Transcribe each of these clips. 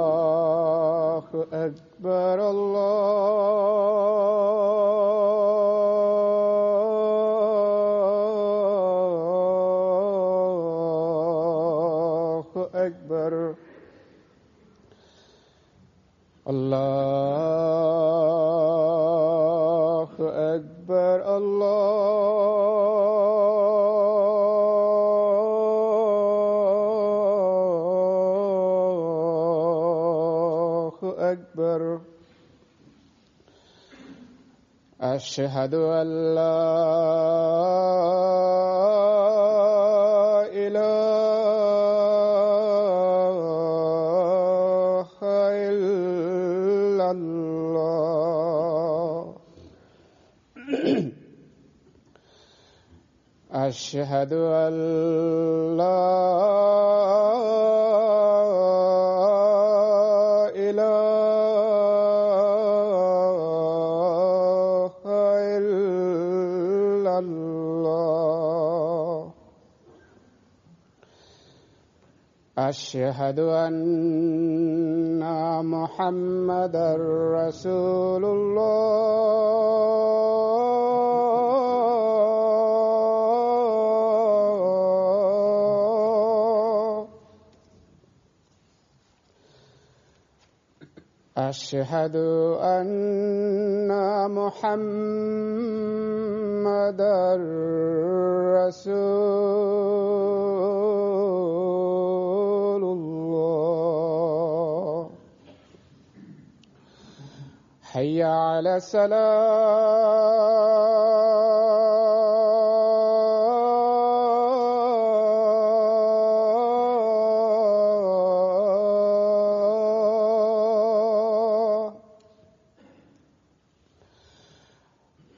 الله أكبر الله أكبر الله أكبر الله أكبر أشهد أن لا إله إلا الله أشهد أن لا إله إلا الله أشهد أن محمدا رسول الله أشهد أن محمدا رسول الله حي على الصلاة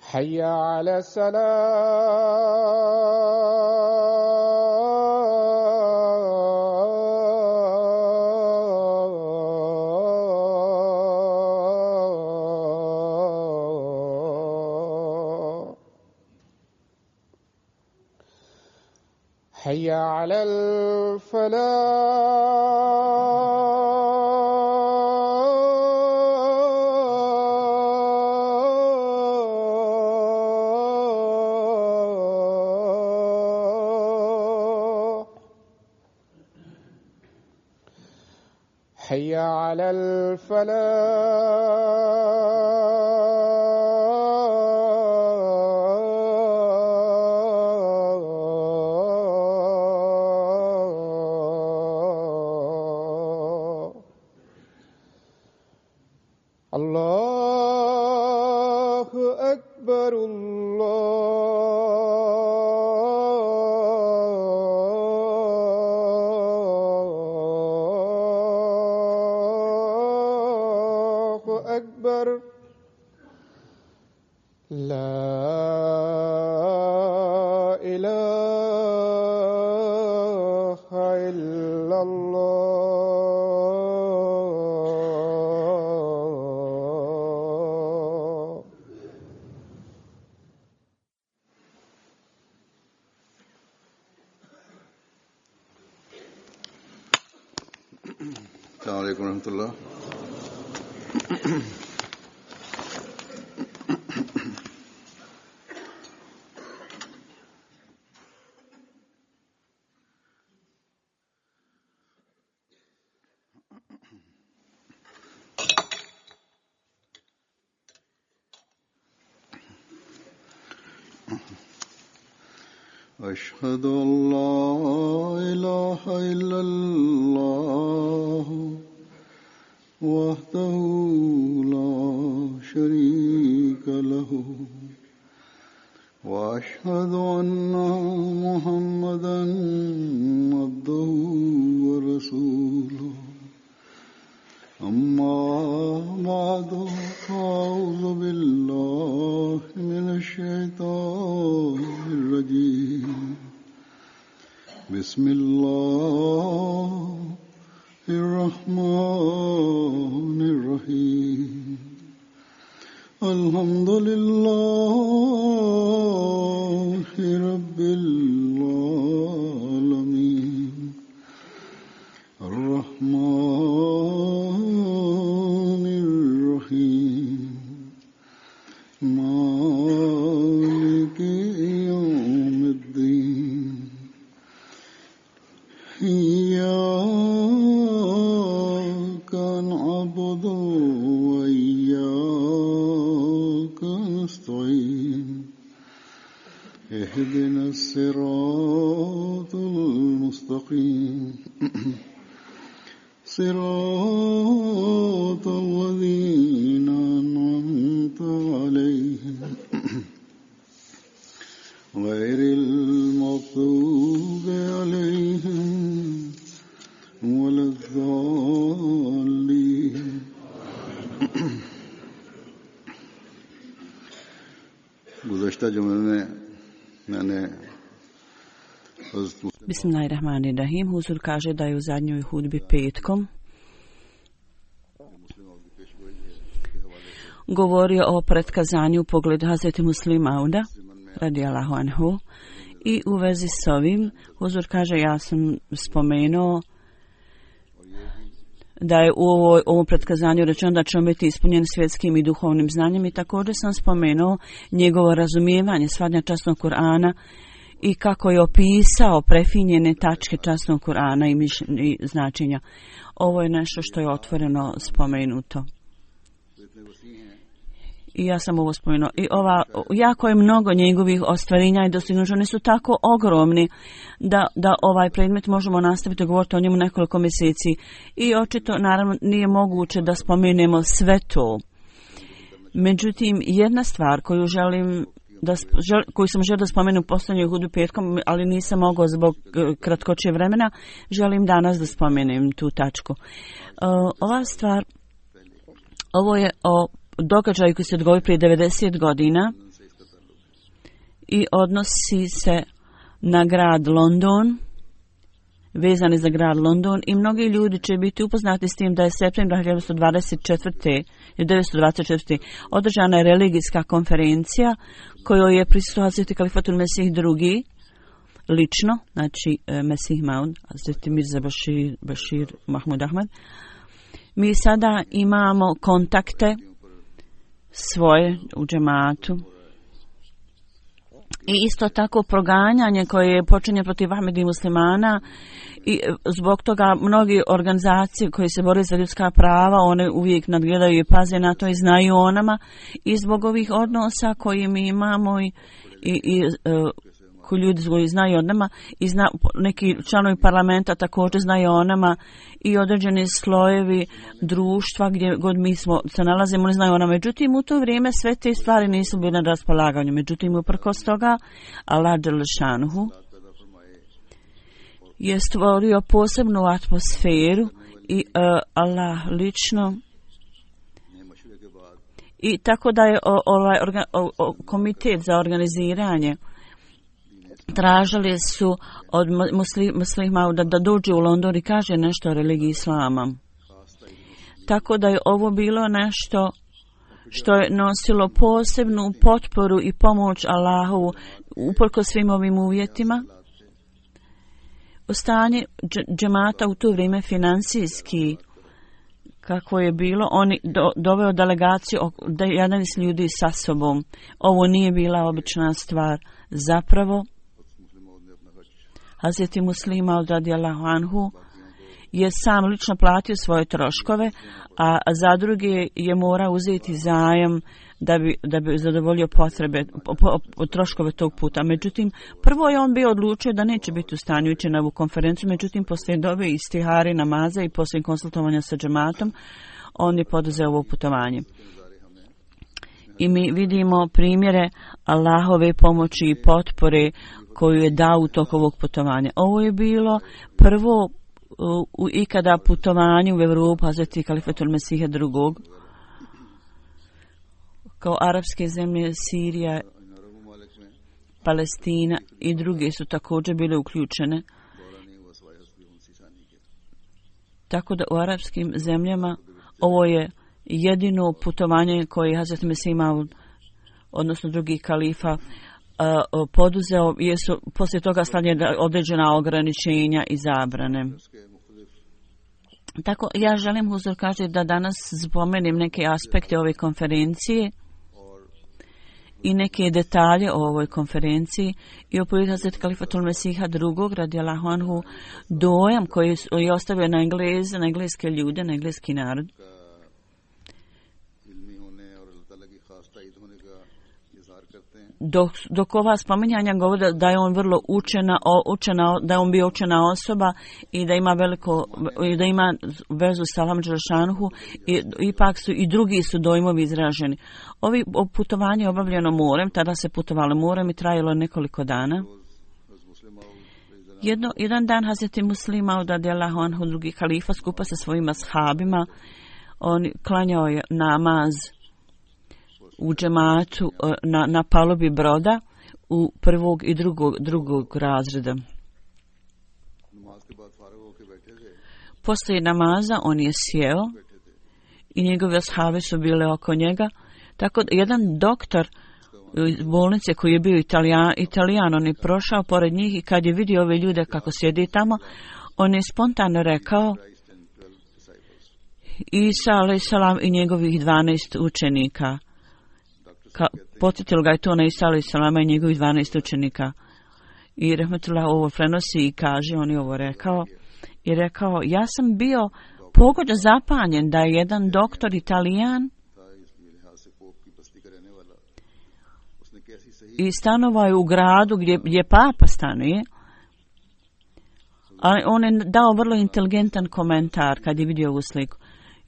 حي على الصلاة حي على الفلاح حي على الفلاح الله أكبر الله أكبر لا إله إلا الله السلام عليكم ورحمة الله. أشهد أن لا إله إلا الله وحده لا شريك له وأشهد أن محمدا عبده ورسوله أما بعد فأعوذ بالله من الشيطان الرجيم بسم الله الرحمن الرحيم الحمد لله رب العالمين اهدنا الصراط المستقيم صراط الذين أنعمت عليهم غير المغضوب عليهم ولا الضالين गुज़श्ता जुमे में मैंने Bismillahirrahmanirrahim. Huzur kaže da je u zadnjoj hudbi petkom govorio o pretkazanju u pogledu Hazreti Muslima Auda radijallahu anhu i u vezi s ovim Huzur kaže ja sam spomenuo da je u ovom pretkazanju rečeno da će on biti ispunjen svjetskim i duhovnim znanjem i također sam spomenuo njegovo razumijevanje shvatanja časnog Kur'ana i kako je opisao prefinjene tačke časnog Kur'ana i značenja. Ovo je nešto što je otvoreno spomenuto. I ja sam ovo spomenuo. I jako je mnogo njegovih ostvarenja i dostignuća. Oni su tako ogromni da ovaj predmet možemo nastaviti govoriti o njemu nekoliko mjeseci. I očito, naravno, nije moguće da spomenemo sve to. Međutim, jedna stvar koju sam želio da spomenu u posljednjoj hudbi petkom, ali nisam mogao zbog kratkoće vremena, želim danas da spomenem tu tačku. Ova stvar, ovo je o događaju koji se dogodio prije 90 godina i odnosi se na grad London, vezani za grad London i mnogi ljudi će biti upoznati s tim da je septembra 1924. održana je religijska konferencija kojoj je prisustvovao Hazreti Kalifatul Mesih II. Lično, znači Mesih Maud, Hazreti Mirza Bashir Mahmud Ahmad. Mi sada imamo kontakte svoje u džematu i isto tako proganjanje koje je počinje protiv Ahmedi muslimana i zbog toga mnogi organizacije koje se bore za ljudska prava, one uvijek nadgledaju i paze na to i znaju o nama i zbog ovih odnosa koje mi imamo i koji ljudi koji znaju o nama i neki članovi parlamenta također znaju o nama i određeni slojevi društva gdje god mi se nalazimo, ne znaju o nama. Međutim, u to vrijeme sve te stvari nisu bile na raspolaganju. Međutim, uprkos toga, Allah dželešanuhu je stvorio posebnu atmosferu i Allah lično i tako da je komitet za organiziranje tražili su od muslima da dođe u London i kaže nešto o religiji islama. Tako da je ovo bilo nešto što je nosilo posebnu potporu i pomoć Allahu uprkos svim ovim uvjetima. Stanje džemata u to vrijeme financijski kako je bilo, oni doveo delegaciju od 11 ljudi sa sobom. Ovo nije bila obična stvar. Zapravo, Hazreti Muslima radijallahu anhu je sam lično platio svoje troškove, a za druge je morao uzeti zajam da bi zadovoljio potrebe, troškove tog puta. Međutim, prvo je on bio odlučio da neće biti u stanju ići na ovu konferenciju, međutim, poslije dove i stihari namaza i poslije konsultovanja sa džematom, on je poduzeo ovo putovanje. I mi vidimo primjere Allahove pomoći i potpore koju je dao u toku ovog putovanja. Ovo je bilo prvo ikada putovanje u Evropu Hazreti Kalifatul Mesiha II. Kao arapske zemlje, Sirija, Palestina i druge su također bile uključene. Tako da u arapskim zemljama ovo je jedino putovanje koje je Hazreti Mesih Maud, odnosno drugi kalifa, poduzeo, jesu poslije toga slavljena određena ograničenja i zabrane. Tako, ja želim, Huzur kaže, da danas spomenem neke aspekte ove konferencije i neke detalje o ovoj konferenciji i opet Hazret Kalifatul Mesiha II. Radijallahu anhu, dojam koji je ostavio na engleske ljude, na engleski narod. dok ova spominjanja govore da je on vrlo učena, da je on bio učena osoba i da ima vezu sa Allahom dželešanuhu, ipak su i drugi su dojmovi izraženi. Ovi putovanje je obavljeno morem, tada se putovalo morem i trajalo nekoliko dana. Jedan dan Hazreti Muslima Maud radijallahu anhu, drugi halifa, skupa sa svojim ashabima, on klanjao je namaz u džematu na palubi broda u prvog i drugog razreda. Poslije namaza on je sjeo i njegove ashabi su bile oko njega. Tako da jedan doktor iz bolnice koji je bio Italijan, on je prošao pored njih i kad je vidio ove ljude kako sjedi tamo, on je spontano rekao Isa a.s. i njegovih 12 učenika. Podsjetilo ga je to na Isa a.s. i njegovih 12 učenika. I rahmetullah ovo prenosi i kaže, on je ovo rekao, i rekao, ja sam bio pogođen zapanjen da je jedan doktor Italijan i stanovao je u gradu gdje papa stanuje, ali on je dao vrlo inteligentan komentar kad je vidio ovu sliku.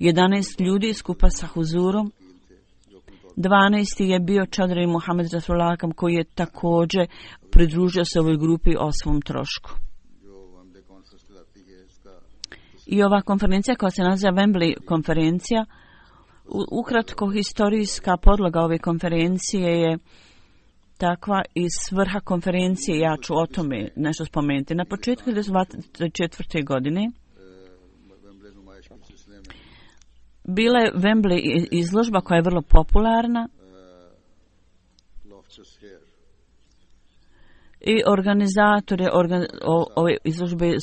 11 ljudi skupa sa huzurom, 12. je bio Čadri Muhammed Rasulullah koji je također pridružio se ovoj grupi o svom trošku. I ova konferencija koja se naziva Wembley konferencija, ukratko historijska podloga ove konferencije je takva i svrha konferencije, ja ću o tome nešto spomenuti. Na početku 1924. godine bila je Wembley izložba koja je vrlo popularna i organizatori ove izložbe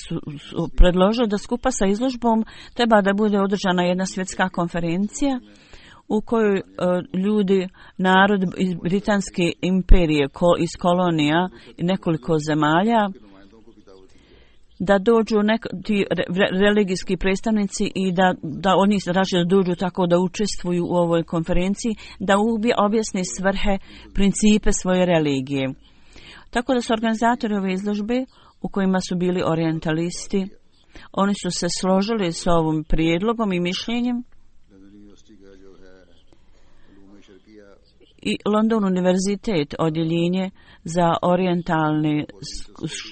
su predložili da skupa sa izložbom treba da bude održana jedna svjetska konferencija u kojoj ljudi, narod iz Britanske imperije, iz kolonija i nekoliko zemalja, da dođu ti religijski predstavnici i da oni da dođu tako da učestvuju u ovoj konferenciji, da objasne svrhe, principe svoje religije. Tako da su organizatori ove izložbe, u kojima su bili orientalisti, oni su se složili s ovim prijedlogom i mišljenjem i London univerzitet, odjeljenje za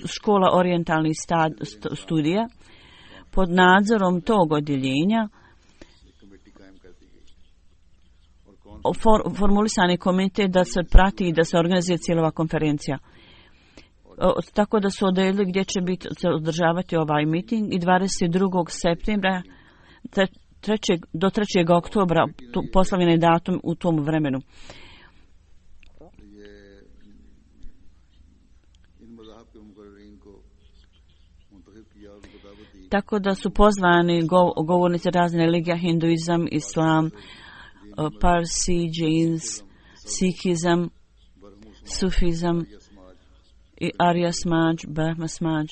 škola orijentalnih studija, pod nadzorom tog odjeljenja formulisani komitet da se prati i da se organizuje cijela konferencija. Tako da su odredili gdje će se održavati ovaj miting i 22. septembra do 3. oktobra poslavljen je datum u tom vremenu. Tako da su pozvani govornici razne religija, hinduizam, islam, parsi, džins, sikizam, sufizam i Arya Smađ, Brahma Smađ.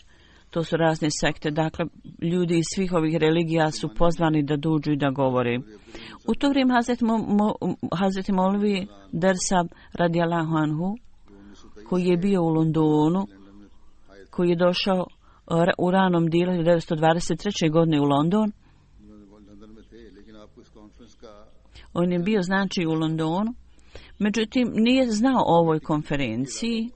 To su razne sekte. Dakle, ljudi iz svih ovih religija su pozvani da dođu i da govore. U to vrijeme Hazreti Molvi Dersab radijallahu anhu, koji je bio u Londonu, koji je došao u ranom dijelu 1923. godine u London. On je bio znači u Londonu, međutim nije znao o ovoj konferenciji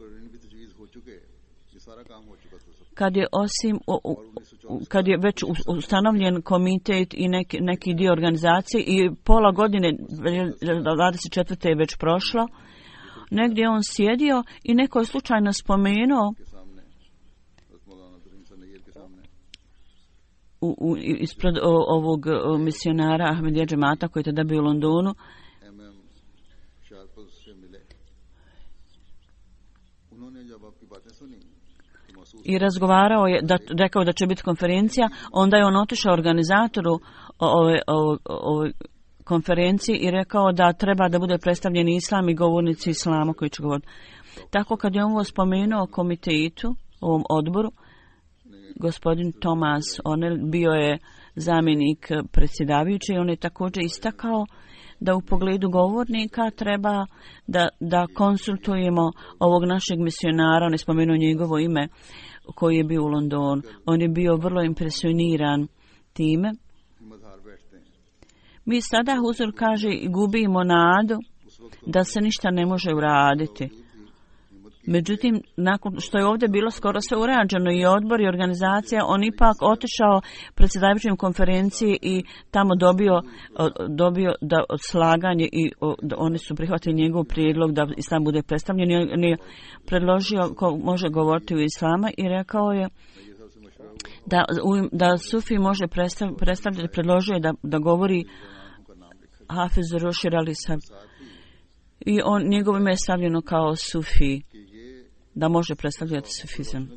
kad je već ustanovljen komitet i neki dio organizacije i pola godine 24. je već prošlo. Negdje on sjedio i neko je slučajno spomenuo ispred ovog misionara Ahmedija džemata koji je tada bio u Londonu. I razgovarao je, rekao da će biti konferencija, onda je on otišao organizatoru ove konferencije i rekao da treba da bude predstavljen islam i govornici islama koji će govoriti. Tako kad je on ovo spomenuo komitetu, ovom odboru, gospodin Thomas O'Neill bio je zamjenik predsjedavajući. On je također istakao da u pogledu govornika treba da konsultujemo ovog našeg misionara. On je spomenuo njegovo ime koji je bio u Londonu. On je bio vrlo impresioniran time. Mi sada, Huzur kaže, gubimo nadu da se ništa ne može uraditi. Međutim, nakon što je ovdje bilo skoro sve urađeno i odbor i organizacija, on ipak otišao predsjedavajućem konferenciji i tamo dobio da slaganje i oni su prihvatili njegov prijedlog da islam bude predstavljen. On je predložio ko može govoriti u islama i rekao je da Sufi može predstavljati, predložio je da govori Hafiz Rošir Ali Sahab. I njegovo ime je stavljeno kao Sufi, da može predstavljati sufizam.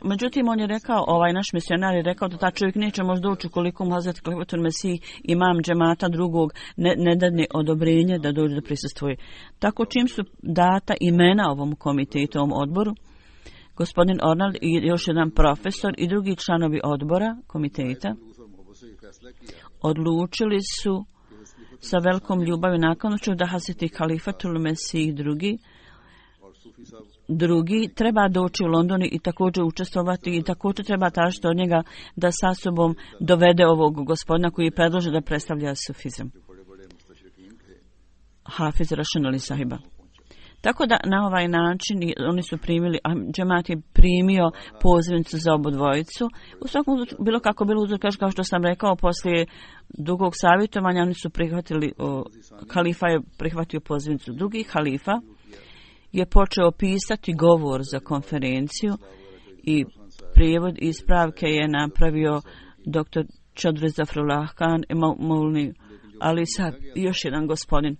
Međutim, on je rekao, ovaj naš misionar je rekao da ta čovjek neće možda doći ukoliko Hazret Khalifatul Mesih, imam džemata drugog, ne dadne odobrenje da dođe da prisustvuje. Tako čim su data imena ovom komitetu, ovom odboru, gospodin Ornald i još jedan profesor i drugi članovi odbora, komiteta, odlučili su sa velikom ljubavi i naklonošću da Hazreti Khalifatul Mesih drugi treba doći u London i također učestvovati i također treba tražiti od njega da sa sobom dovede ovog gospodina koji je predložio da predstavlja sufizam. Hafiz Rašan Ali Sahiba. Tako da na ovaj način oni su primili, a džemat je primio pozivnicu za obu dvojicu. U svakom bilo kako bilo uzor, kao što sam rekao, poslije dugog savjetovanja oni su prihvatili, halifa je prihvatio pozivnicu. Drugi halifa je počeo pisati govor za konferenciju i prijevod ispravke je napravio dr. Chaudhry Zafrullah Khan i Maulni Ali Sahab i još jedan gospodin.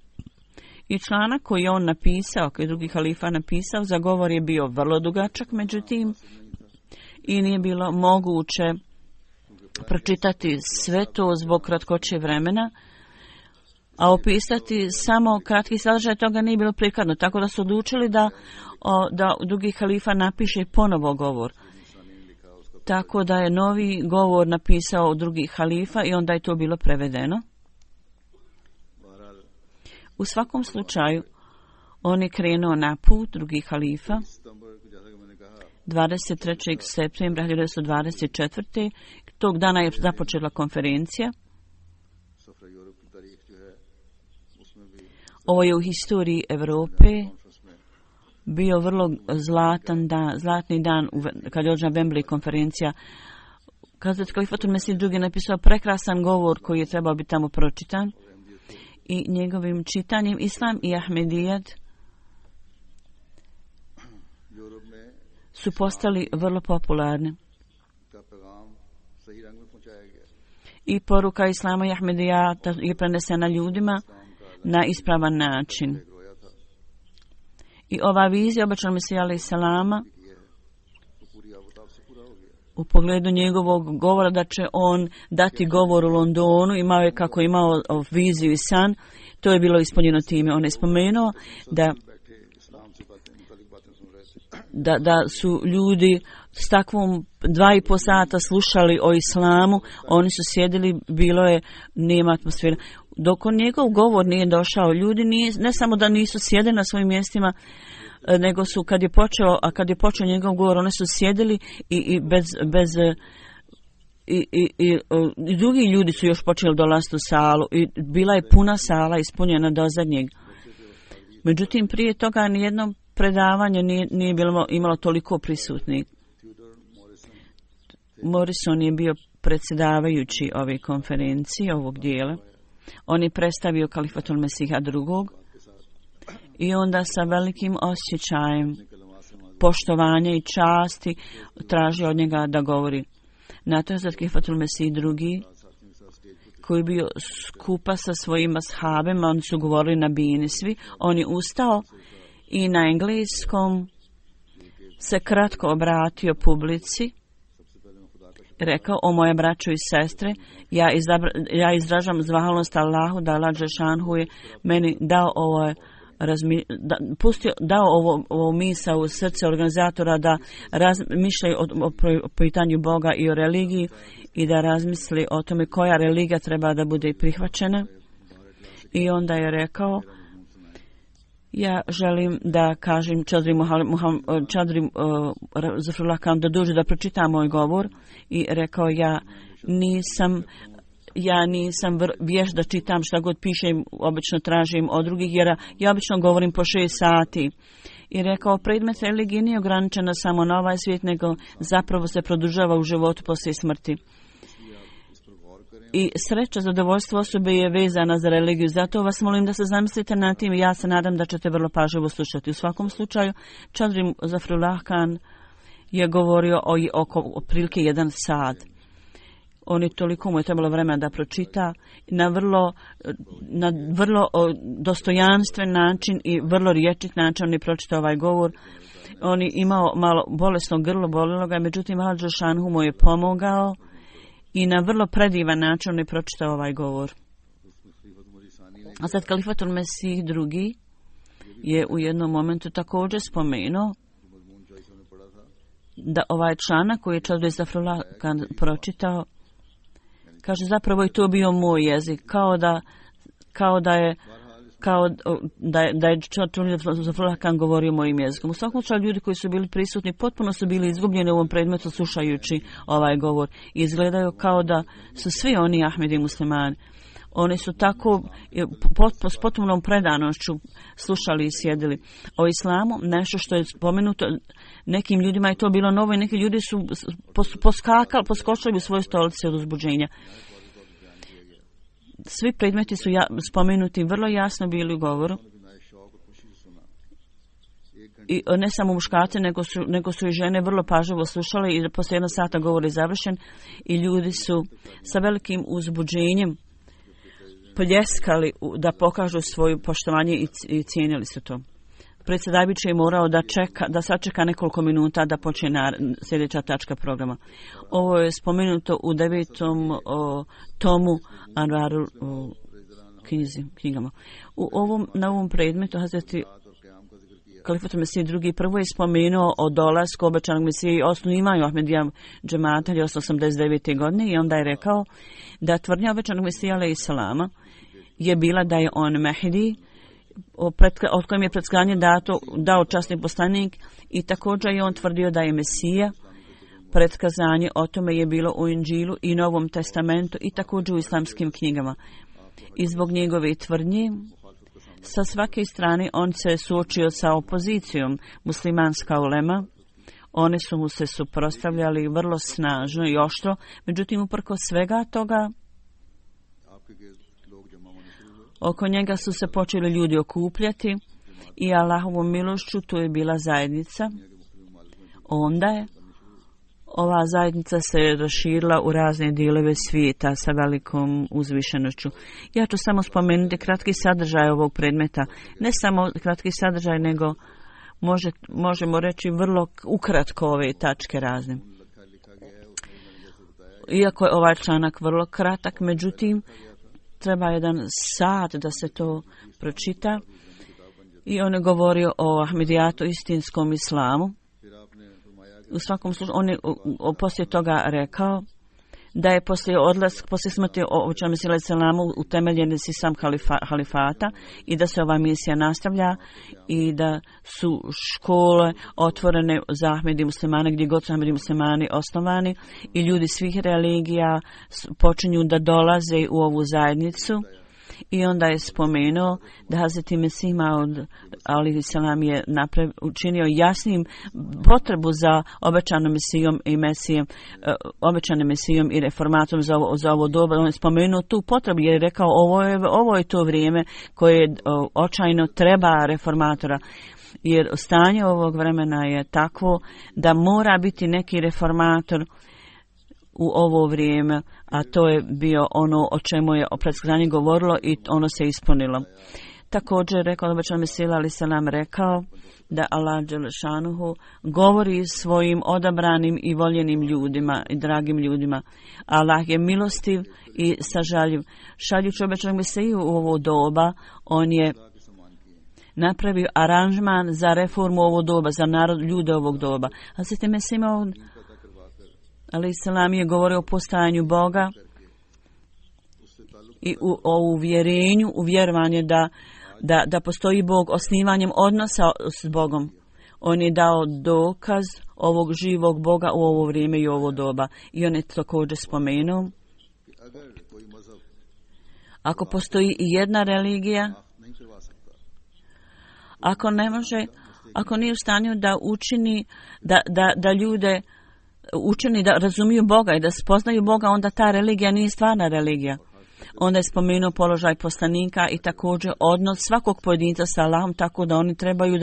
I članak koji je on napisao, koji je drugi halifa napisao, za govor je bio vrlo dugačak, međutim, i nije bilo moguće pročitati sve to zbog kratkoće vremena, a opisati samo kratki sadržaj toga nije bilo prikladno, tako da su odlučili da drugi halifa napiše ponovo govor. Tako da je novi govor napisao drugi halifa i onda je to bilo prevedeno. U svakom slučaju, on je krenuo na put, drugi halifa, 23. septembra 1924. Tog dana je započela konferencija. Ovo je u historiji Europe bio vrlo zlatni dan kad je održana Wembley konferencija. Hazret Khalifatul Mesih II napisao prekrasan govor koji je trebao biti tamo pročitan. I njegovim čitanjem Islam i Ahmedijat su postali vrlo popularni. I poruka Islama i Ahmedijata je prenesena ljudima na ispravan način. I ova vizija obećanog Mesija alejhi selama u pogledu njegovog govora da će on dati govor u Londonu, imao je kako imao viziju i san, to je bilo ispunjeno time. On je spomenuo da su ljudi s takvom 2,5 sata slušali o islamu, oni su sjedili, bilo je, nema atmosfera. Dok on njegov govor nije došao, ljudi ne samo da nisu sjedili na svojim mjestima, nego su kad je počeo njegov govor, oni su sjedili i drugi ljudi su još počeli dolaziti u salu i bila je puna sala ispunjena do zadnjeg. Međutim, prije toga nijedno predavanje nije imalo toliko prisutnih. Morrison je bio predsjedavajući ove konferencije, ovog dijela. On je predstavio Khalifatul Mesiha II. I onda sa velikim osjećajem poštovanja i časti tražio od njega da govori. Na to je Hazret Khalifatul Mesih II. Koji je bio skupa sa svojim ashabima, oni su govorili na bini svi. On je ustao i na engleskom se kratko obratio publici. Rekao: o moje braćo i sestre, ja izražam zahvalnost Allahu da Allah dželešanhu je meni dao dao ovo misao u srce organizatora da razmišljaju o pitanju Boga i o religiji i da razmisli o tome koja religija treba da bude prihvaćena. I onda je rekao, ja želim da kažem Čadri Zafrullah Khan da dođe da pročita moj govor i rekao ja nisam vješt da čitam šta god pišem, obično tražim od drugih jer ja obično govorim po 6 sati. I rekao, predmet religije nije ograničena samo na ovaj svijet, nego zapravo se produžava u životu poslije smrti. I sreća, zadovoljstvo osobe je vezana za religiju. Zato vas molim da se zamislite na tim i ja se nadam da ćete vrlo pažljivo slušati. U svakom slučaju, Čadri Zafrullah Khan je govorio oko otprilike 1 sat. On je toliko mu je trebalo vremena da pročita na vrlo dostojanstven način i vrlo riječit način on je pročitao ovaj govor. On je imao malo bolesno grlo, bolilo ga, međutim Allah Đelešanu mu je pomogao i na vrlo predivan način on je pročitao ovaj govor. A sad Kalifatul Mesih II je u jednom momentu također spomenuo da ovaj članak koji je Čadri Zafrullah Khan pročitao, kaže zapravo je to bio moj jezik, kao da je Čadri Zafrullah Khan govorio mojim jezikom. U svakom slučaju ljudi koji su bili prisutni potpuno su bili izgubljeni u ovom predmetu slušajući ovaj govor. I izgledaju kao da su svi oni Ahmedi muslimani. Oni su tako s potpunom predanošću slušali i sjedili. O islamu, nešto što je spomenuto, nekim ljudima je to bilo novo i neki ljudi su poskočili u svoje stolice od uzbuđenja. Svi predmeti su spomenuti vrlo jasno bili u govoru. I ne samo muškarci, nego su i žene vrlo pažljivo slušale i poslije 1 sata govor je završen i ljudi su sa velikim uzbuđenjem poljeskali da pokažu svoje poštovanje i cijenili su to. Predsjedavajući je morao da sačeka nekoliko minuta da počne sljedeća tačka programa. Ovo je spomenuto u 9. tomu Anvarul knjigama. Na ovom predmetu Hazreti Kalifatul Mesih II prvo je spomenuo o dolasku obećanog Mesije i osnivanju Ahmedija džemata 1989. godine i onda je rekao da tvrdnja obećanog Mesija alejhi selama je bila da je on Mehdi, od kojem je predskazanje dao časni poslanik i također je on tvrdio da je Mesija. Predskazanje o tome je bilo u Inđilu i Novom testamentu i također u islamskim knjigama. I zbog njegove tvrdnje sa svake strane on se suočio sa opozicijom. Muslimanska ulema, oni su mu se suprotstavljali vrlo snažno i oštro, međutim uprkos svega toga oko njega su se počeli ljudi okupljati i Allahovom milošću tu je bila zajednica. Onda je ova zajednica se raširila u razne dijelove svijeta sa velikom uzvišenošću. Ja ću samo spomenuti kratki sadržaj ovog predmeta. Ne samo kratki sadržaj, nego možemo reći vrlo ukratko ove tačke razne. Iako je ovaj članak vrlo kratak, međutim, treba 1 sat da se to pročita. I on je govorio o Ahmedijatu, istinskom islamu. U svakom slučaju, on je poslije toga rekao da je poslije smrti obećanog Mesija alejhi selamu utemeljen sistem halifata i da se ova misija nastavlja i da su škole otvorene za Ahmedi muslimane gdje god su Ahmedi muslimani osnovani i ljudi svih religija počinju da dolaze u ovu zajednicu. I onda je spomenuo da Hazreti Mesih Maud alejhi selam je učinio jasnim potrebu za obećanom Mesijom i obećanim Mesijom i reformatom za ovo doba. On je spomenuo tu potrebu jer je rekao ovo je to vrijeme koje očajno treba reformatora. Jer stanje ovog vremena je takvo da mora biti neki reformator u ovo vrijeme, a to je bio ono o čemu je predskazanje govorilo i ono se ispunilo. Također rekao obećani Mesija alejhi selam rekao da Allah dželešanuhu govori svojim odabranim i voljenim ljudima i dragim ljudima. Allah je milostiv i sažaljiv. Šaljući obećanog Mesiju u ovo doba, on je napravio aranžman za reformu ovog doba, za narod, ljude ovog doba. Hazreti Mesih Maud alejhi selam je govorio o postojanju Boga i o uvjerenju, uvjerovanje da postoji Bog, osnivanjem odnosa s Bogom. On je dao dokaz ovog živog Boga u ovo vrijeme i ovo doba. I on je također spomenuo, ako postoji i jedna religija, ako ne može, ako nije u stanju da učini, da ljude učini da razumiju Boga i da spoznaju Boga, onda ta religija nije stvarna religija. Onda je spomenuo položaj poslanika i također odnos svakog pojedinca sa Allahom, tako da oni trebaju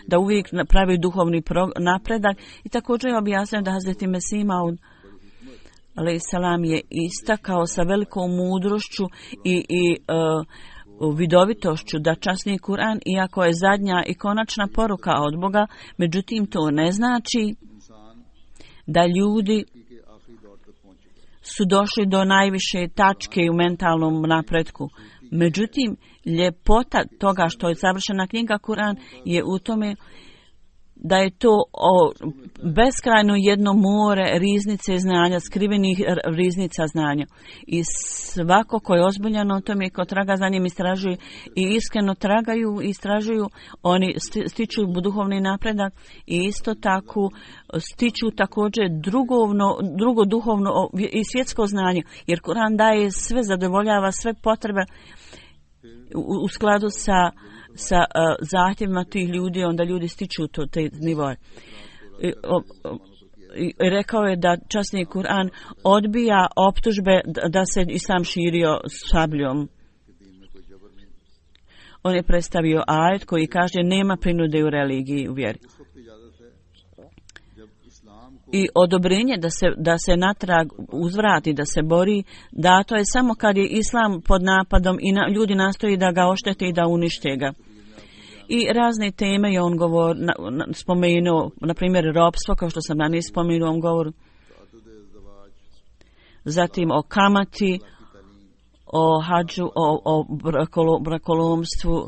da uvijek pravi duhovni napredak. I također je objasnio da Hazreti Mesih Maud alejhi selam je istakao sa velikom mudrošću i vidovitošću da časni Kur'an, iako je zadnja i konačna poruka od Boga, međutim to ne znači da ljudi su došli do najviše tačke u mentalnom napretku. Međutim, ljepota toga što je savršena knjiga Kur'an je u tome da je to beskrajno jedno more riznice znanja, skrivenih riznica znanja. I svako ko je ozbiljano o tome, ko traga za njim, istražuju i iskreno tragaju i istražuju, oni stiču duhovni napredak i isto tako stiču također drugo duhovno i svjetsko znanje. Jer Kur'an daje sve, zadovoljava sve potrebe u skladu sa zahtjevima tih ljudi, onda ljudi stiču te nivoje. I rekao je da časni Kur'an odbija optužbe da se islam širio sabljom. On je predstavio ajet koji kaže nema prinude u religiji, u vjeri. I odobrenje da se natrag uzvrati, da se bori, dato je samo kad je islam pod napadom i ljudi nastoji da ga oštete i da unište ga. I razne teme je on spomenuo, na primjer ropstvo, kao što sam danas spomenuo u ovom govoru. Zatim o kamati, o hađu, o brakolomstvu,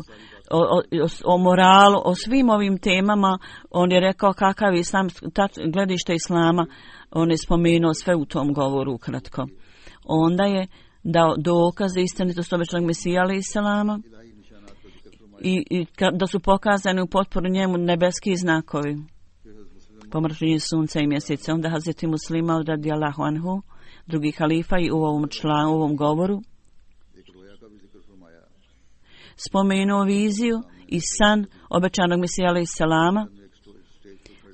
o moralu, o svim ovim temama. On je rekao kakav je islam, gledište islama, on je spomenuo sve u tom govoru ukratko. Onda je dao dokaze istinitosti obećanog Mesija alejhi selama i da su pokazani u potporu njemu nebeski znakovi, pomračenje sunca i mjeseca. Onda Hazreti Muslima radijallahu anhu, drugi halifa, i u ovom govoru spomenuo viziju i san obećanog Mesija alejhi selama,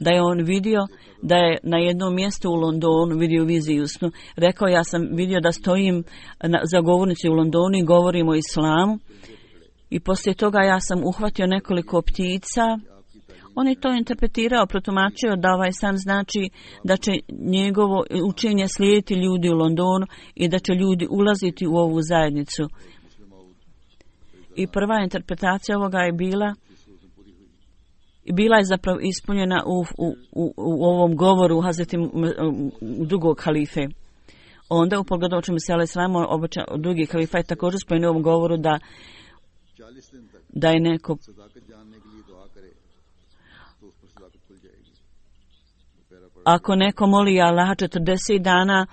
da je on vidio da je na jednom mjestu u Londonu vidio viziju snu. Rekao, ja sam vidio da stojim za govornici u Londonu i govorim o islamu i poslije toga ja sam uhvatio nekoliko ptica. On je to interpretirao, protumačio da ovaj san znači da će njegovo učenje slijediti ljudi u Londonu i da će ljudi ulaziti u ovu zajednicu. I prva interpretacija ovoga je bila je zapravo ispunjena u ovom govoru Hazreti drugog halife. Onda u pogledu o čemu se alejhi selam drugi halifa je također spomenuo u ovom govoru da je neko ako neko moli Allaha 40 dana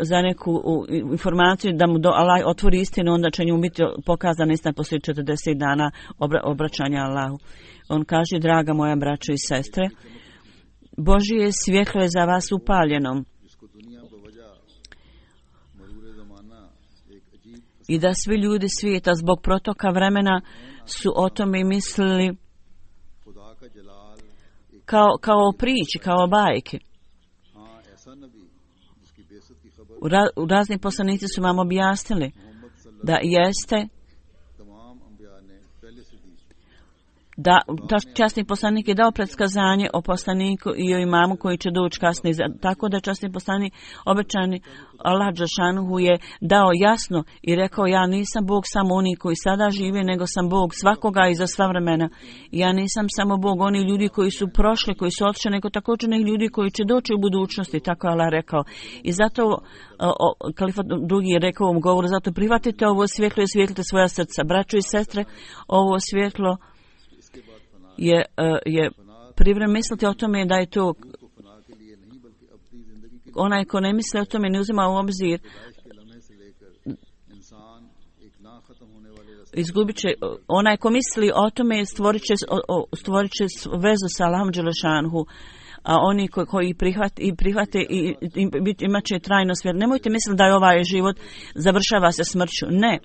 za neku informaciju da mu Allah otvori istinu, onda će njemu biti pokazana istina poslije 40 dana obraćanja Allahu. On kaže, draga moja braćo i sestre, Božje svjetlo je za vas upaljeno i da svi ljudi svijeta zbog protoka vremena su o tome mislili kao priči, kao bajke. Razni poslanici su vam objasnili da jeste da časni poslanik je dao predskazanje o poslaniku i o imamu koji će doći kasnije. Tako da časni poslanik obećani Allah dželšanuhu je dao jasno i rekao, ja nisam Bog samo oni koji sada žive, nego sam Bog svakoga i za sva vremena. Ja nisam samo Bog oni ljudi koji su prošli, koji su otišli, nego također neki ljudi koji će doći u budućnosti. Tako je Allah rekao. I zato Kalifa drugi je rekao u ovom govoru, zato prihvatite ovo svjetlo i osvijetlite svoja srca. Braćo i sestre, ovo svjetlo je privremeno misliti o tome da je to onaj ko ne misli o tome, ne uzima u obzir, izgubit će, onaj ko misli o tome stvorit će vezu sa Allahom dželešanhu, a oni koji prihvate i imat će trajno svjetlo. Nemojte misliti da je ovaj život završava se smrću. Ne.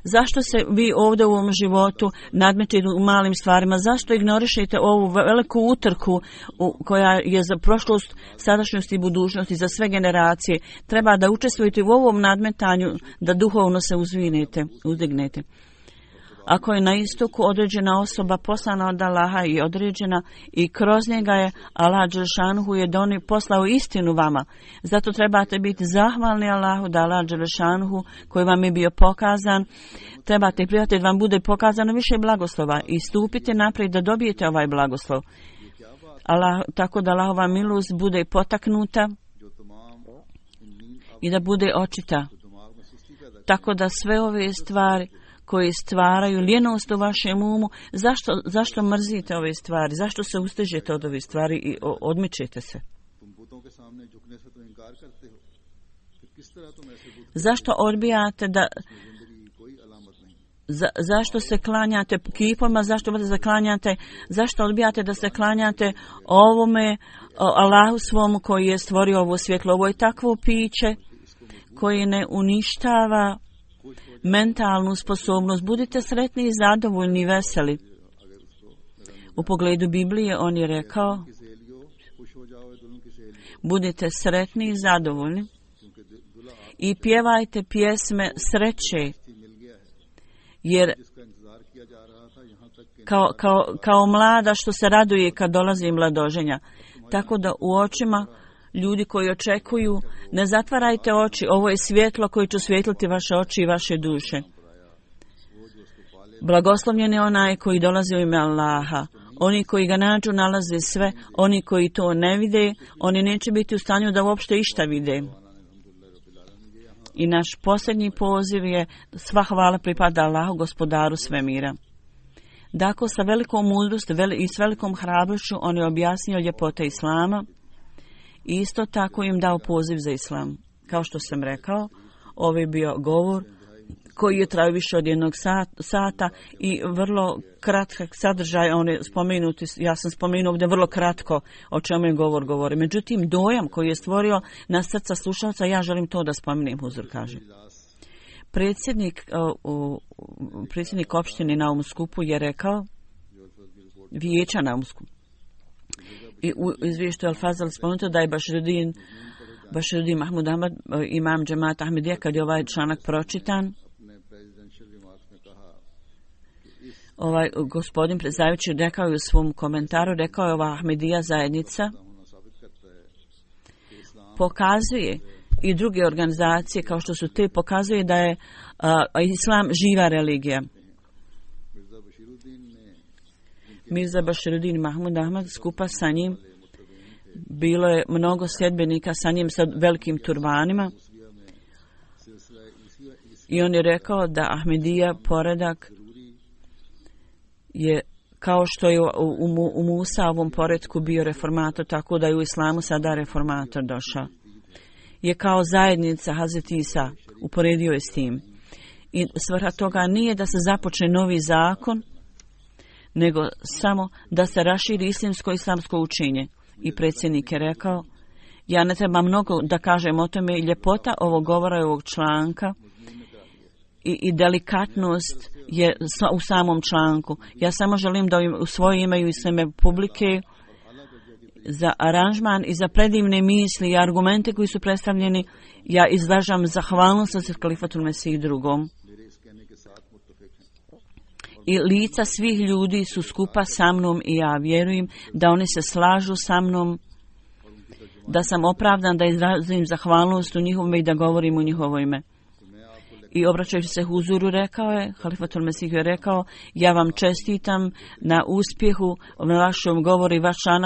Zašto se vi ovdje u ovom životu nadmetite u malim stvarima? Zašto ignorišete ovu veliku utrku koja je za prošlost, sadašnjost i budućnost i za sve generacije? Treba da učestvujete u ovom nadmetanju, da duhovno se uzdignete. Ako je na istoku određena osoba poslana od Allaha i određena i kroz njega je Allah dželešanuhu je poslao istinu vama. Zato trebate biti zahvalni Allahu da Allah dželešanuhu koji vam je bio pokazan, trebate prihvatiti da vam bude pokazano više blagoslova i stupite naprijed da dobijete ovaj blagoslov. Tako da Allahova milost bude potaknuta i da bude očita. Tako da sve ove stvari koji stvaraju ljenost u vašem umu, zašto mrzite ove stvari, zašto se ustežete od ove stvari i odmičete se? Zašto odbijate da... Zašto se klanjate kipovima, zašto odbijate da se klanjate ovome Allahu svomu koji je stvorio ovo svjetlo? Ovo je takvo piće koje ne uništava mentalnu sposobnost. Budite sretni i zadovoljni i veseli. U pogledu Biblije on je rekao, budite sretni i zadovoljni i pjevajte pjesme sreće, jer kao mlada što se raduje kad dolazi mladoženja. Tako da u očima ljudi koji očekuju, ne zatvarajte oči, ovo je svjetlo koje će osvijetliti vaše oči i vaše duše. Blagoslovljen je onaj koji dolazi u ime Allaha. Oni koji ga nađu nalaze sve, oni koji to ne vide, oni neće biti u stanju da uopšte išta vide. I naš posljednji poziv je sva hvala pripada Allahu, gospodaru svemira. Dakle, sa velikom mudrosti i s velikom hrabrošću on je objasnio ljepote Islama i isto tako im dao poziv za Islam. Kao što sam rekao, ovo je bio govor koji je trajao više od 1 sata i vrlo kratak sadržaj, on je spomenuti, ja sam spomenuo ovdje vrlo kratko o čemu je govor govori. Međutim, dojam koji je stvorio na srca slušalca, ja želim to da spomenem, huzur kaže. Predsjednik opštine na ovom skupu je rekao, vijeća na ovom skupu, i u izvješću Al-Fazal spomenuto da je Baširuddin Mahmud Ahmad, imam džemata Ahmedija, kad je ovaj članak pročitan, ovaj gospodin predsjedavajući rekao je u svom komentaru, rekao je ova Ahmedija zajednica pokazuje i druge organizacije kao što su te, pokazuje da je Islam živa religija. Mirza Baširuddin Mahmud Ahmad skupa sa njim, bilo je mnogo sljedbenika sa njim sa velikim turbanima i on je rekao da Ahmedija poredak je kao što je u Musaovom poretku bio reformator, tako da je u Islamu sada reformator došao. Je kao zajednica Hazreti Isa, uporedio je s tim. I svrha toga nije da se započne novi zakon, nego samo da se raširi islamsko učenje. I predsjednik je rekao, ja ne treba mnogo da kažem o tome, ljepota ovog govora i ovog članka i delikatnost je u samom članku. Ja samo želim da u svoje ime i sveme publike za aranžman i za predivne misli i argumente koji su predstavljeni, ja izražam zahvalnost za Kalifatul Mesih drugom. I lica svih ljudi su skupa sa mnom i ja vjerujem da oni se slažu sa mnom, da sam opravdan da izrazim zahvalnost u njihovome i da govorim u njihovo ime. I obraćajući se huzuru rekao je, Halifatul Mesih je rekao, ja vam čestitam na uspjehu na vašem govoru i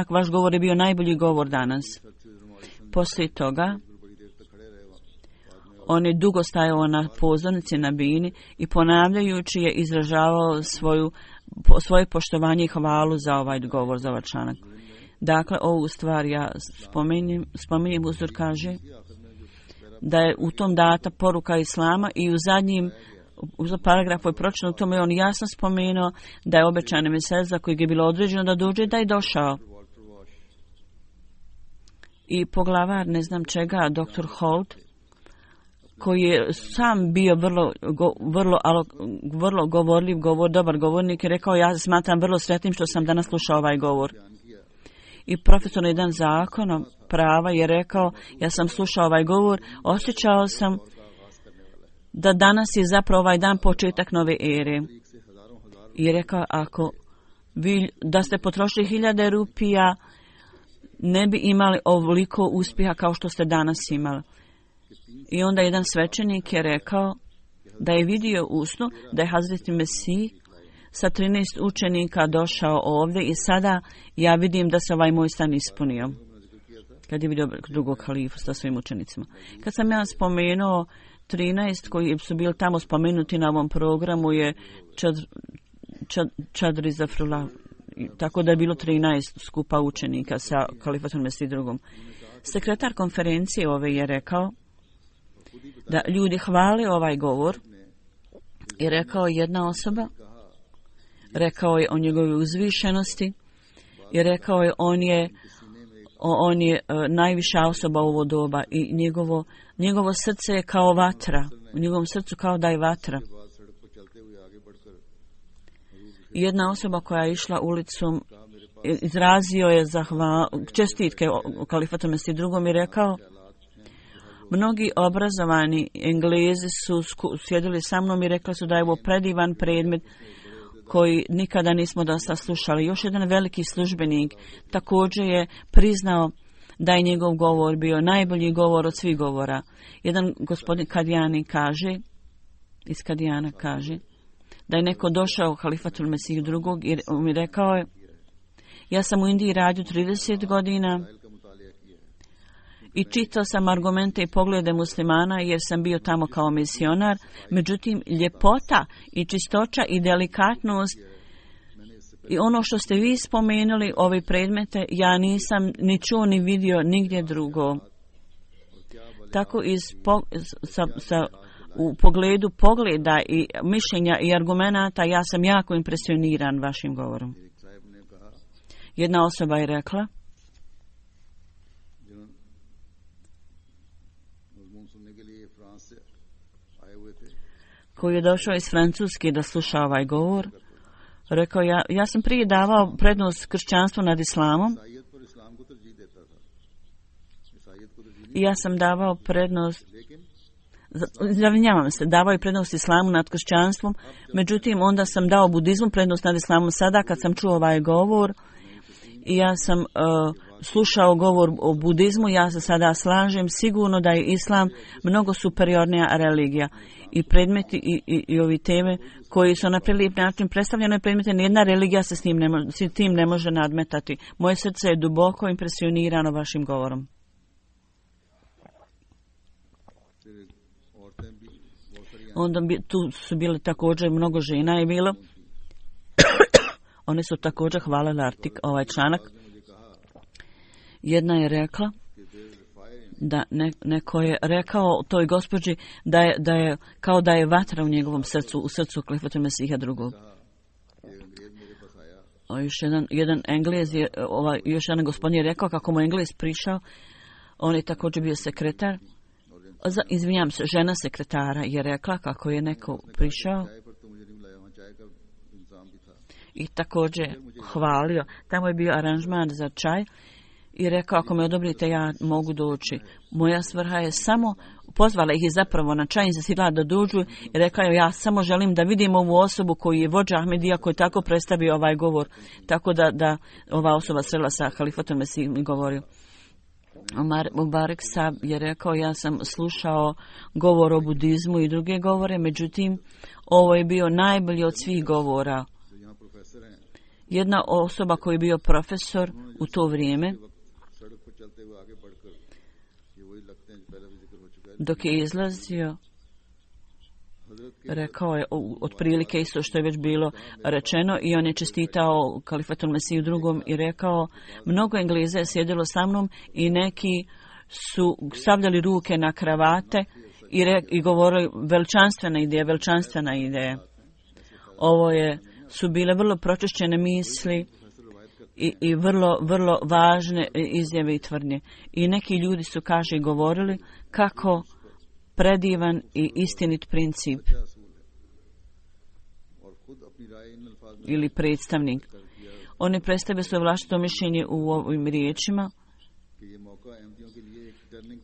vaš govor je bio najbolji govor danas. Poslije toga, On je dugo stajao na pozornici na bini i ponavljajući je izražavao svoje poštovanje i hvalu za ovaj govor, za ovaj članak. Dakle, ovu stvar ja spominjem, uzor kaže da je u tom data poruka Islama i u zadnjim paragrafu je pročitano u tome on jasno spomenuo da je obećani mesec za kojeg je bilo određeno da dođe, da je došao. I poglavar, ne znam čega, dr. Holt, koji je sam bio vrlo govorljiv, dobar govornik, je rekao ja smatram vrlo sretnim što sam danas slušao ovaj govor. I profesor jedan zakon prava je rekao ja sam slušao ovaj govor, osjećao sam da danas je zapravo ovaj dan početak nove ere. I rekao ako vi da ste potrošili 1000 rupija ne bi imali ovoliko uspjeha kao što ste danas imali. I onda jedan svećenik je rekao da je vidio u snu da je Hazreti Mesih sa 13 učenika došao ovdje i sada ja vidim da se ovaj moj stan ispunio. Kad je vidio drugog halifu sa svojim učenicima. Kad sam ja spomenuo 13 koji su bili tamo spomenuti na ovom programu je Čadri Zafrullah. Tako da je bilo 13 skupa učenika sa Kalifatom Mesih drugom. Sekretar konferencije ove je rekao da ljudi hvale ovaj govor i rekao jedna osoba, rekao je o njegovoj uzvišenosti i rekao je on je najviša osoba u ovo doba i njegovo srce je kao vatra, u njegovom srcu kao da je vatra. Jedna osoba koja je išla ulicom izrazio je čestitke o Kalifatu Mesih drugom i rekao mnogi obrazovani Englezi su sjedili sa mnom i rekli su da je ovo predivan predmet koji nikada nismo dosta slušali. Još jedan veliki službenik također je priznao da je njegov govor bio najbolji govor od svih govora. Jedan gospodin Kadijani iz Kadijana kaže da je neko došao u Halifatul Mesih drugog i mi rekao je ja sam u Indiji radio 30 godina i čitao sam argumente i poglede muslimana jer sam bio tamo kao misionar. Međutim, ljepota i čistoća i delikatnost i ono što ste vi spomenuli, ove predmete, ja nisam ni čuo ni vidio nigdje drugo. Tako u pogledu pogleda i mišljenja i argumenata ja sam jako impresioniran vašim govorom. Jedna osoba je rekla koji je došao iz Francuske da sluša ovaj govor, rekao ja sam prije davao prednost kršćanstvu nad islamom i ja sam davao prednost davao je prednost islamu nad kršćanstvom, međutim onda sam dao budizmu prednost nad islamom. Sada kad sam čuo ovaj govor i ja sam slušao govor o budizmu, ja se sada slažem sigurno da je islam mnogo superiornija religija i predmeti i ovi teme koji su na prelijep način predstavljene predmete, nijedna religija se s tim ne može nadmetati. Moje srce je duboko impresionirano vašim govorom. Onda tu su bile također mnogo žena je bilo. One su također hvalile ovaj članak. Jedna je rekla da neko je rekao toj gospođi da je kao da je vatra u njegovom srcu, u srcu Kalifatul Mesiha drugog. Još jedan Englez je, još jedan gospodin je rekao kako mu Englez prišao, on je također bio sekretar. Izvinjam se, žena sekretara je rekla kako je neko prišao i također hvalio. Tamo je bio aranžman za čaj i rekao ako me odobrite ja mogu doći. Moja svrha je samo, pozvala ih je zapravo na čaj, insistirala da dođu i rekao ja samo želim da vidim ovu osobu koji je vođa Ahmedija koji tako predstavio ovaj govor. Tako da ova osoba srela sa Halifatom Mesihom i govorio. Mubarak Sab je rekao ja sam slušao govor o budizmu i druge govore, međutim ovo je bio najbolji od svih govora. Jedna osoba koji je bio profesor u to vrijeme Dok je izlazio, rekao je otprilike isto što je već bilo rečeno i on je čestitao Kalifatul Mesiju drugom i rekao, mnogo Engleza je sjedilo sa mnom i neki su stavljali ruke na kravate i govorili veličanstvena ideja. Ovo su bile vrlo pročišćene misli i vrlo važne izjave i tvrdnje. I neki ljudi su, kaže, govorili kako predivan i istinit princip ili predstavnik. Oni predstavljaju svoje vlastito mišljenje u ovim riječima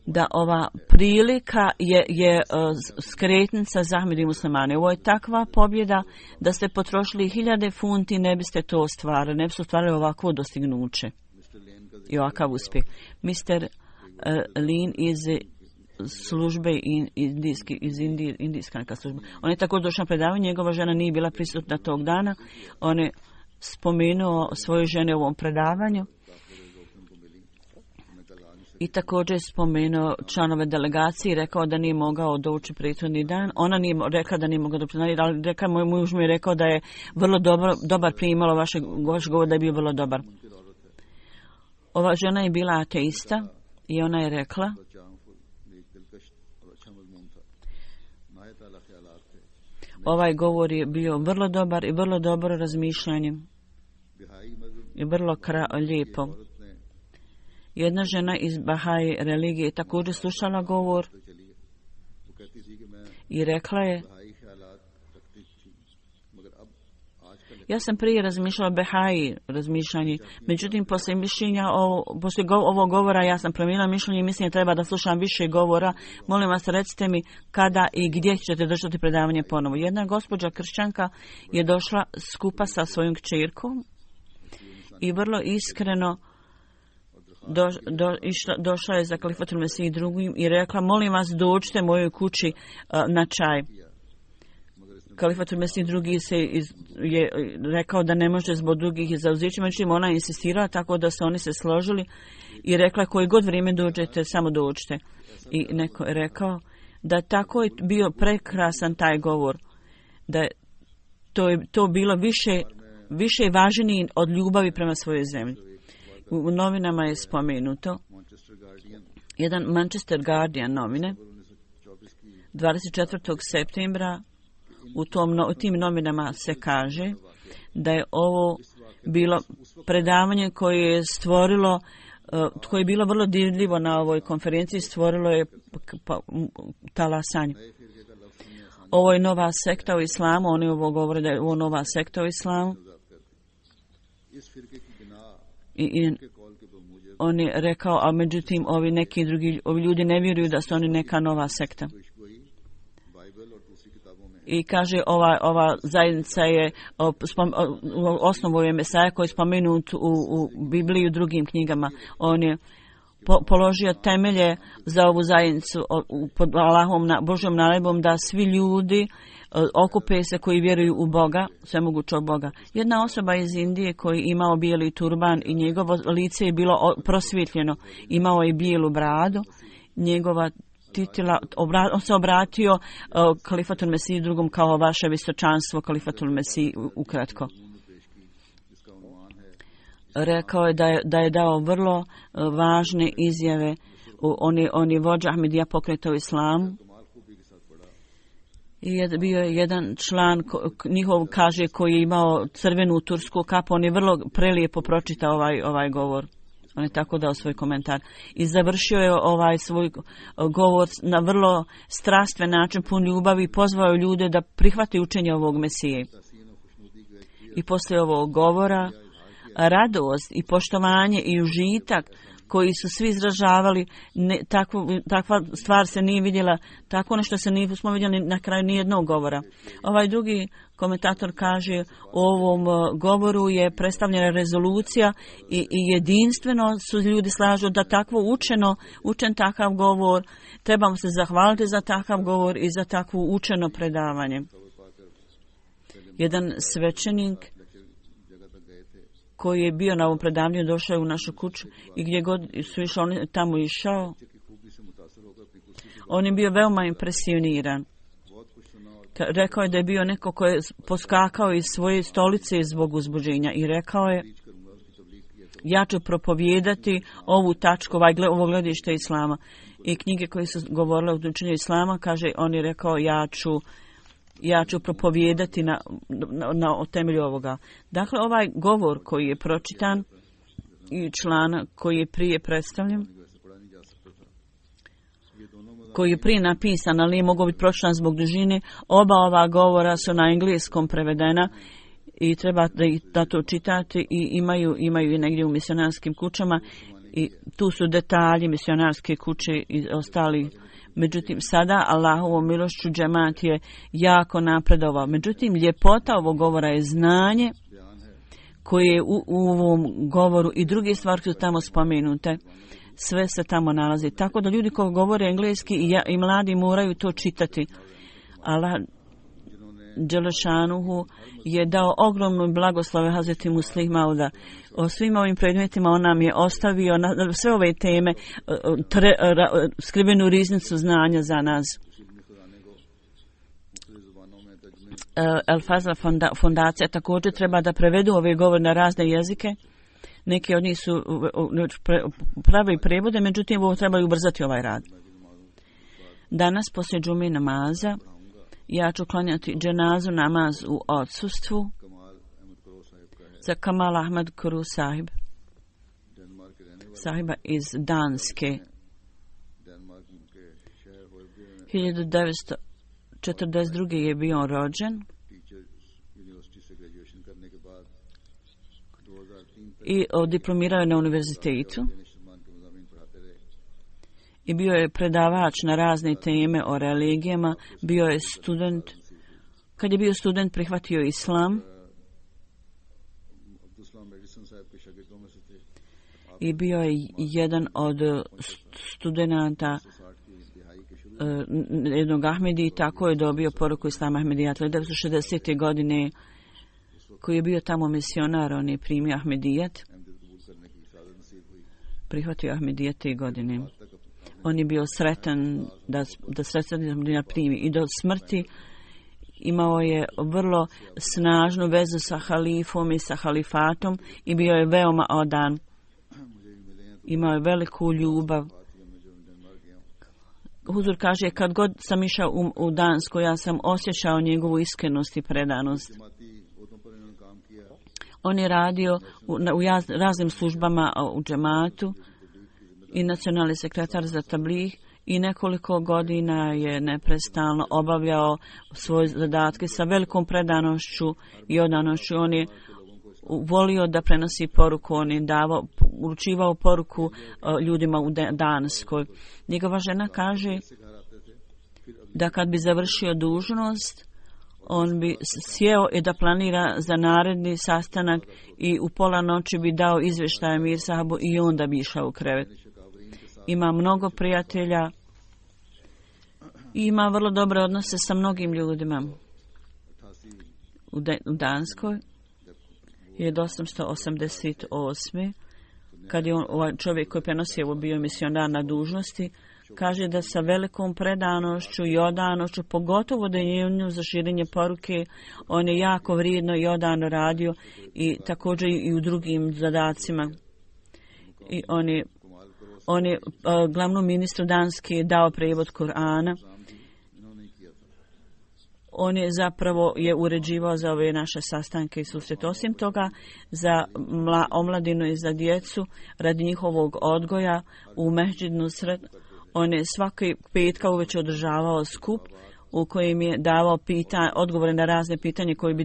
da ova prilika je skretnica za Ahmed i muslimane. Ovo je takva pobjeda da ste potrošili 1000 funti, ne biste to ostvarili, ne biste ostvarili ovakvo dostignuće i ovakav uspjeh. Mr. Lin iz službe indijska neka služba. On je također došao na predavanje, njegova žena nije bila prisutna tog dana. On je spomenuo svoje žene u ovom predavanju i također je spomenuo članove delegacije i rekao da nije mogao doći prethodni dan. Ona nije rekla da nije mogao doći, ali moj muž mi je rekao da je vrlo dobar primalo vaš govor, da je bio vrlo dobar. Ova žena je bila ateista i ona je rekla ovaj govor je bio vrlo dobar i vrlo dobro razmišljanje i vrlo lijepo. Jedna žena iz Bahai religije je također slušala govor i rekla je, ja sam prije razmišljala o Bahai razmišljanje, međutim poslije ovog govora ja sam promijenila mišljenje i mislim da treba da slušam više govora. Molim vas, recite mi kada i gdje ćete držati predavanje ponovo. Jedna gospođa kršćanka je došla skupa sa svojom kćerkom i vrlo iskreno došla je za Kalifatul Mesih drugim i rekla, molim vas, dođite mojoj kući na čaj. Kalifatul Mesih drugi je rekao da ne može zbog drugih zauzeća, međutim ona je insistirala tako da se oni se složili i rekla, koje god vrijeme dođete, samo dođite. I neko je rekao da tako je bio prekrasan taj govor, da je to bilo više važnije od ljubavi prema svojoj zemlji. U novinama je spomenuto, jedan Manchester Guardian novine, 24. septembra u tim novinama se kaže da je ovo bilo predavanje koje je bilo vrlo dirljivo na ovoj konferenciji, stvorilo je talasanje. Ovo je nova sekta u islamu, oni ovo govore da je ovo nova sekta u islamu. I on je rekao, a međutim ovi ljudi ne vjeruju da su oni neka nova sekta. I kaže, ova zajednica je osnovu je Mesaja koji je spomenut u Bibliji i u drugim knjigama. On je položio temelje za ovu zajednicu pod Allahom, Božjom naredbom da svi ljudi okupe se koji vjeruju u Boga, svemogućog Boga. Jedna osoba iz Indije koji je imao bijeli turban i njegovo lice je bilo prosvjetljeno, imao je bijelu bradu, njegova titula, on se obratio Kalifatul Mesih drugom kao vaše visočanstvo Kalifatul Mesih ukratko. Rekao je da je dao vrlo važne izjave. On je vođa Ahmedija pokreta u islamu. I bio je jedan član njihov, kaže, koji je imao crvenu tursku kapu. On je vrlo prelijepo pročitao ovaj govor. On je tako dao svoj komentar. I završio je ovaj svoj govor na vrlo strastven način, pun ljubavi, i pozvao ljude da prihvate učenje ovog Mesije. I poslije ovog govora radost i poštovanje i užitak koji su svi izražavali, takva stvar se nije vidjela, tako nešto smo vidjeli na kraju nijednog govora. Ovaj drugi komentator kaže, u ovom govoru je predstavljena rezolucija i jedinstveno su ljudi slažu da takvo učen takav govor, trebamo se zahvaliti za takav govor i za takvo učeno predavanje. Jedan svećenik koji je bio na ovom predavanju došao u našu kuću i gdje god su išao, on je tamo išao On je bio veoma impresioniran. Rekao je da je bio neko ko je poskakao iz svoje stolice zbog uzbuđenja i rekao je: ja ću propovijedati ovu tačku, ovo gledište Islama. I knjige koje su govorile o učenju Islama, kaže, on je rekao: ja ću propovijedati na temelju ovoga. Dakle, ovaj govor koji je pročitan i članak koji je prije predstavljen, koji je prije napisan, ali nije mogao biti pročitan zbog dužine, oba ova govora su na engleskom prevedena i treba da to čitate i imaju i negdje u misionarskim kućama i tu su detalji misionarske kuće i ostali. Međutim, sada Allahovom milošću džemat je jako napredovao. Međutim, ljepota ovog govora je znanje koje je u ovom govoru i druge stvari su tamo spomenute. Sve se tamo nalazi. Tako da ljudi koji govore engleski i mladi moraju to čitati. Allah Đelešanuhu je dao ogromnu blagoslove Hazreti Muslih Mauda. O svim ovim predmetima on nam je ostavio na sve ove teme skrivenu riznicu znanja za nas. El Fazla fondacija također treba da prevedu ove govore na razne jezike. Neki od njih su pravi prevode, međutim ovo trebaju ubrzati ovaj rad. Danas poslije džume namaza ja ću klanjati dženazu namaz u odsustvu za Kamal Ahmed Kuru sahiba iz Danske. 1942. je bio rođen i diplomirao je na univerzitetu i bio je predavač na razne teme o religijama, bio je student. Kad je bio student prihvatio islam i bio je jedan od studenata jednog Ahmedi, tako je dobio poruku Islama Ahmedijata. 1960. godine koji je bio tamo misionar, on je primio Ahmedijat, prihvatio Ahmedijat te godine. On je bio sretan da sretan primi i do smrti imao je vrlo snažnu vezu sa halifom i sa halifatom i bio je veoma odan. Imao je veliku ljubav. Huzur kaže, kad god sam išao u Dansku, ja sam osjećao njegovu iskrenost i predanost. On je radio u raznim službama u džematu i nacionalni sekretar za tabligh i nekoliko godina je neprestano obavljao svoje zadatke sa velikom predanošću i odanošću. On je volio da prenosi poruku, on je uručivao poruku ljudima u Danskoj. Njegova žena kaže da kad bi završio dužnost, on bi sjeo i da planira za naredni sastanak i u pola noći bi dao izvještaj Mir sahabu i onda bi išao u krevet. Ima mnogo prijatelja i ima vrlo dobre odnose sa mnogim ljudima. U Danskoj 1888. kad je ovaj čovjek koji prenosi ovo bio misionar na dužnosti, kaže da sa velikom predanošću i odanošću, pogotovo da je nju za širenje poruke, on je jako vrijedno i odano radio i također i u drugim zadacima. I on je glavnom ministru Danske dao prevod Kur'ana. On je zapravo uređivao za ove naše sastanke i susret. Osim toga, za omladinu i za djecu, radi njihovog odgoja u Mehdžid Nusret, on je svaki petka uveče održavao skup u kojem je davao odgovore na razne pitanje koje bi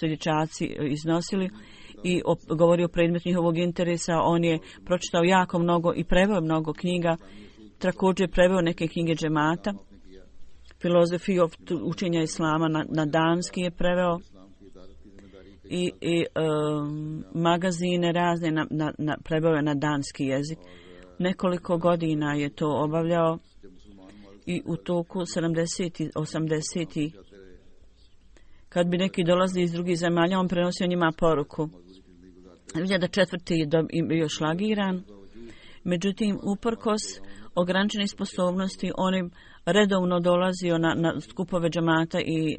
dječaci iznosili i govorio o predmetu njihovog interesa. On je pročitao jako mnogo i preveo mnogo knjiga, također preveo neke knjige džemata. Filozofiju učenja islama na danski je preveo i magazine razne preveo je na danski jezik. Nekoliko godina je to obavljao i u toku 70. 80. kad bi neki dolazili iz drugih zemalja, on prenosio njima poruku. 2004. je bio šlagiran, međutim, uprkos ograničenih sposobnosti, on je redovno dolazio na skupove džamata i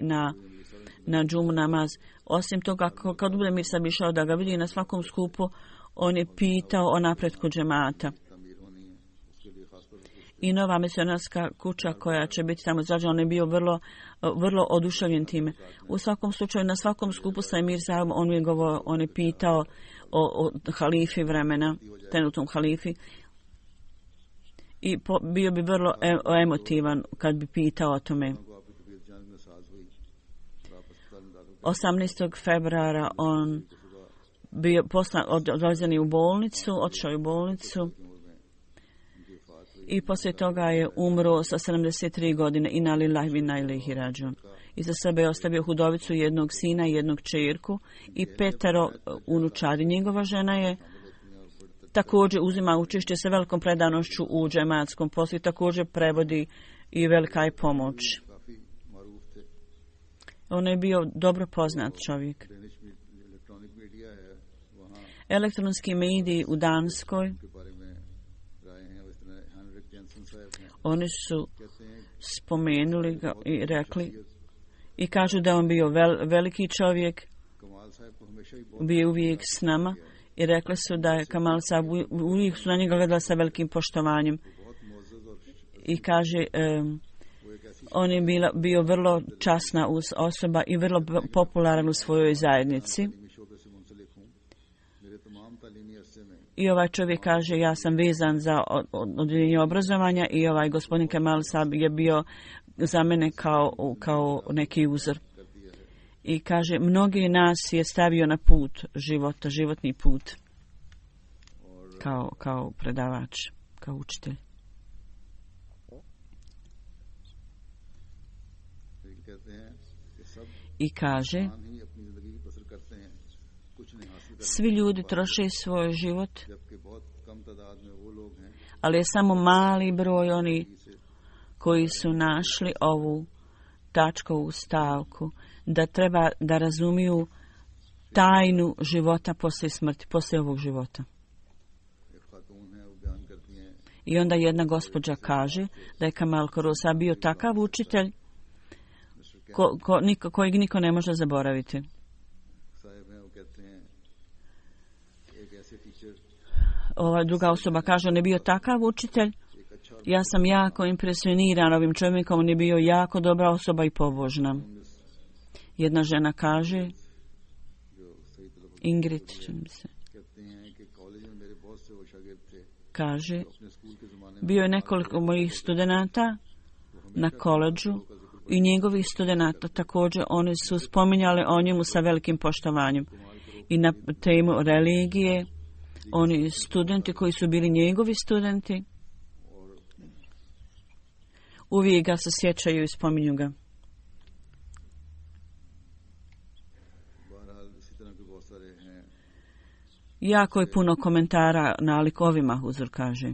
na džumu namaz. Osim toga, kad bude mir sam išao da ga vidi na svakom skupu, on je pitao o napretku džemata. I nova misionarska kuća koja će biti tamo izrađena, on je bio vrlo oduševljen time. U svakom slučaju, na svakom skupu sa Emir Sahibom on je pitao o halifi vremena, trenutnom halifi. I bio bi vrlo emotivan kad bi pitao o tome. 18. februara on bio odvezen u bolnicu, otišao u bolnicu i poslije toga je umro sa 73 godine. Inna lillahi wa inna ilaihi rađiun. Iza sebe je ostavio hudovicu, jednog sina i jednog čerku i 5 unučadi. Njegova žena je također uzima učešće sa velikom predanošću u džematskom poslu i također prevodi i velika je pomoć. On je bio dobro poznat čovjek. Elektronski mediji u Danskoj, oni su spomenuli ga i rekli i kažu da on bio veliki čovjek, bio uvijek s nama i rekli su da je Kamal Sahib, uvijek su na njega gledali sa velikim poštovanjem. I kaže, on je bio vrlo časna osoba i vrlo popularan u svojoj zajednici. I ovaj čovjek kaže, ja sam vezan za odjeljenje obrazovanja i ovaj gospodin Kamal Sahib je bio za mene kao neki uzor. I kaže, mnogi nas je stavio na put života, životni put, kao predavač, kao učitelj. I kaže, svi ljudi troše svoj život, ali je samo mali broj oni koji su našli ovu tačkovu stavku, da treba da razumiju tajnu života poslije smrti, poslije ovog života. I onda jedna gospođa kaže da je Kamal Korosa bio takav učitelj kojeg niko ne može zaboraviti. Ova druga osoba kaže, on je bio takav učitelj, ja sam jako impresioniran ovim čovjekom, on je bio jako dobra osoba i pobožna. Jedna žena kaže, Ingrid, kaže, bio je nekoliko mojih studenata na koledžu i njegovih studenata također, oni su spominjali o njemu sa velikim poštovanjem. I na temu religije, oni studenti koji su bili njegovi studenti, uvijek ga se sjećaju i spominju ga. Jako je puno komentara na likovima, Huzur kaže.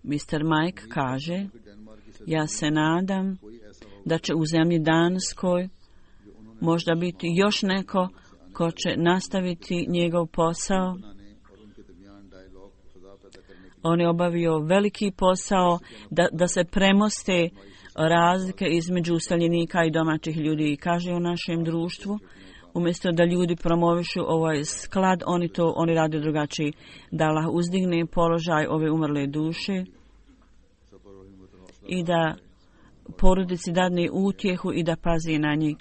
Mr. Mike kaže, ja se nadam da će u zemlji Danskoj možda biti još neko ko će nastaviti njegov posao. On je obavio veliki posao da se premoste razlike između useljenika i domaćih ljudi. I kaže u našem društvu, umjesto da ljudi promovišu ovaj sklad, oni rade drugačiji. Da Allah uzdigne položaj ove umrle duše i da porodici dadne utjehu i da pazi na njih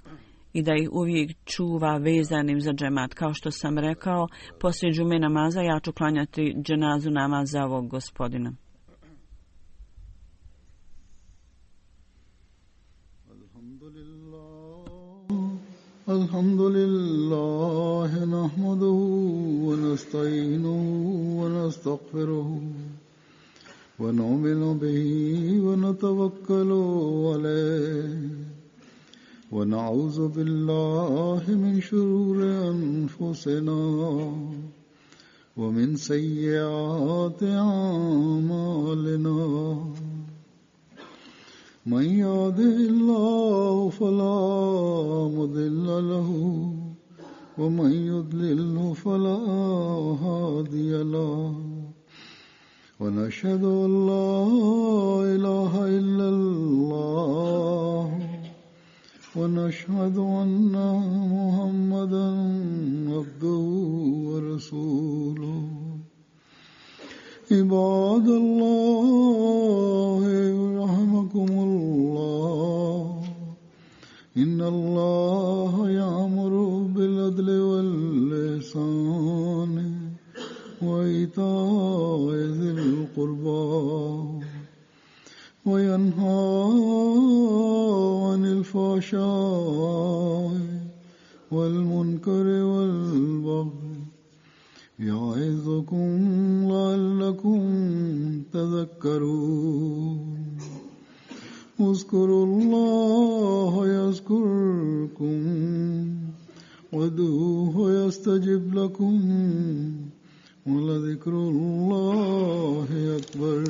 i da ih uvijek čuva vezanim za džemat. Kao što sam rekao, poslije džume namaza ja ću klanjati dženazu namaza ovog gospodina. Alhamdulillah, nahmaduhu wa nasta'inuhu wa nastaghfiruhu wa nu'minu bihi wa natawakkalu alayhi wa na'udhu billahi min shururi anfusina wa min sayyiati a'malina. من يهده الله فلا مضل له ومن يضلل فلا هادي ونشهد أن لا إله إلا الله ونشهد أن محمدا عبده ورسوله عباد الله رحمكم الله إن الله يأمر بالعدل والإحسان وإيتاء ذي القربى وينهى عن الفحشاء والمنكر والبغي يعظكم لعلكم تذكرون اذكروا الله يذكركم وادعوه يستجب لكم ولذكر الله أكبر